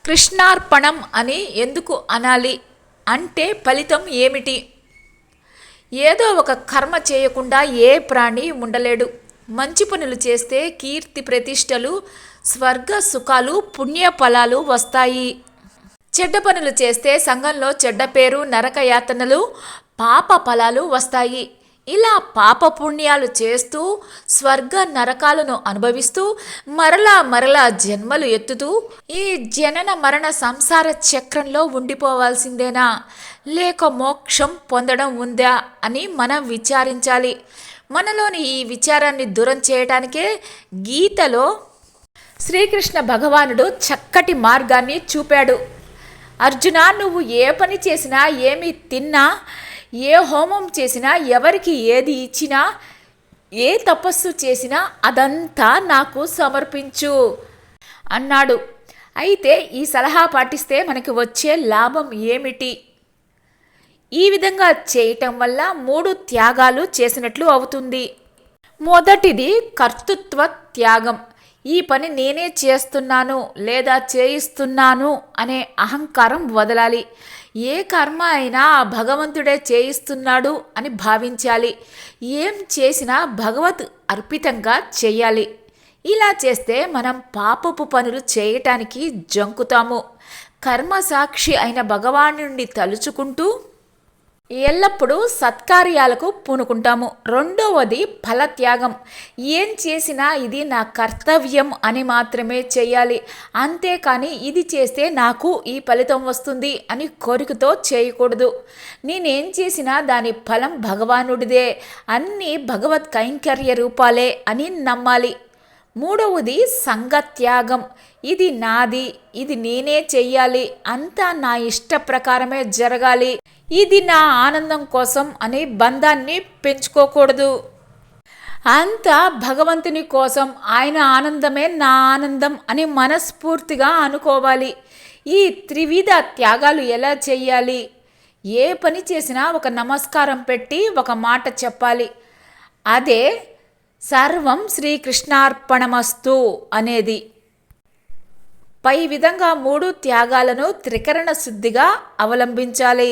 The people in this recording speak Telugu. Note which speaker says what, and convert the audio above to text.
Speaker 1: కృష్ణార్పణం అని ఎందుకు అనాలి అంటే ఫలితం ఏమిటి? ఏదో ఒక కర్మ చేయకుండా ఏ ప్రాణి ఉండలేడు. మంచి పనులు చేస్తే కీర్తి ప్రతిష్టలు, స్వర్గ సుఖాలు, పుణ్య ఫలాలు వస్తాయి. చెడ్డ పనులు చేస్తే సంఘంలో చెడ్డ పేరు, నరక యాతనలు, పాప ఫలాలు వస్తాయి. ఇలా పాపపుణ్యాలు చేస్తూ స్వర్గ నరకాలను అనుభవిస్తూ మరలా జన్మలు ఎత్తుతూ ఈ జనన మరణ సంసార చక్రంలో ఉండిపోవాల్సిందేనా, లేక మోక్షం పొందడం ఉందా అని మనం విచారించాలి. మనలోని ఈ విచారాన్ని దూరం చేయడానికే గీతలో శ్రీకృష్ణ భగవానుడు చక్కటి మార్గాన్ని చూపాడు. అర్జున, నువ్వు ఏ పని చేసినా, ఏమి తిన్నా, ఏ హోమం చేసినా, ఎవరికి ఏది ఇచ్చినా, ఏ తపస్సు చేసినా అదంతా నాకు సమర్పించు అన్నాడు. అయితే ఈ సలహా పాటిస్తే మనకి వచ్చే లాభం ఏమిటి? ఈ విధంగా చేయటం వల్ల 3 త్యాగాలు చేసినట్లు అవుతుంది. మొదటిది కర్తృత్వ త్యాగం. ఈ పని నేనే చేస్తున్నాను లేదా చేయిస్తున్నాను అనే అహంకారం వదలాలి. ఏ కర్మ అయినా భగవంతుడే చేయిస్తున్నాడు అని భావించాలి. ఏం చేసినా భగవత్ అర్పితంగా చేయాలి. ఇలా చేస్తే మనం పాపపు పనులు చేయటానికి జంకుతాము. కర్మసాక్షి అయిన భగవానుడిని తలుచుకుంటూ ఎల్లప్పుడూ సత్కార్యాలకు పూనుకుంటాము. రెండవది ఫలత్యాగం. ఏం చేసినా ఇది నా కర్తవ్యం అని మాత్రమే చేయాలి. అంతేకాని ఇది చేస్తే నాకు ఈ ఫలితం వస్తుంది అని కోరికతో చేయకూడదు. నేనేం చేసినా దాని ఫలం భగవానుడిదే, అన్నీ భగవత్ కైంకర్య రూపాలే అని నమ్మాలి. మూడవది సంగత్యాగం. ఇది నాది, ఇది నేనే చెయ్యాలి, అంతా నా ఇష్ట ప్రకారమే జరగాలి, ఇది నా ఆనందం కోసం అనే బంధాన్ని పెంచుకోకూడదు. అంతా భగవంతుని కోసం, ఆయన ఆనందమే నా ఆనందం అని మనస్ఫూర్తిగా అనుకోవాలి. ఈ త్రివిధ త్యాగాలు ఎలా చెయ్యాలి? ఏ పని చేసినా ఒక నమస్కారం పెట్టి ఒక మాట చెప్పాలి. అదే సర్వం శ్రీకృష్ణార్పణమస్తు అనేది. పై విధంగా 3 త్యాగాలను త్రికరణ శుద్ధిగా అవలంబించాలి.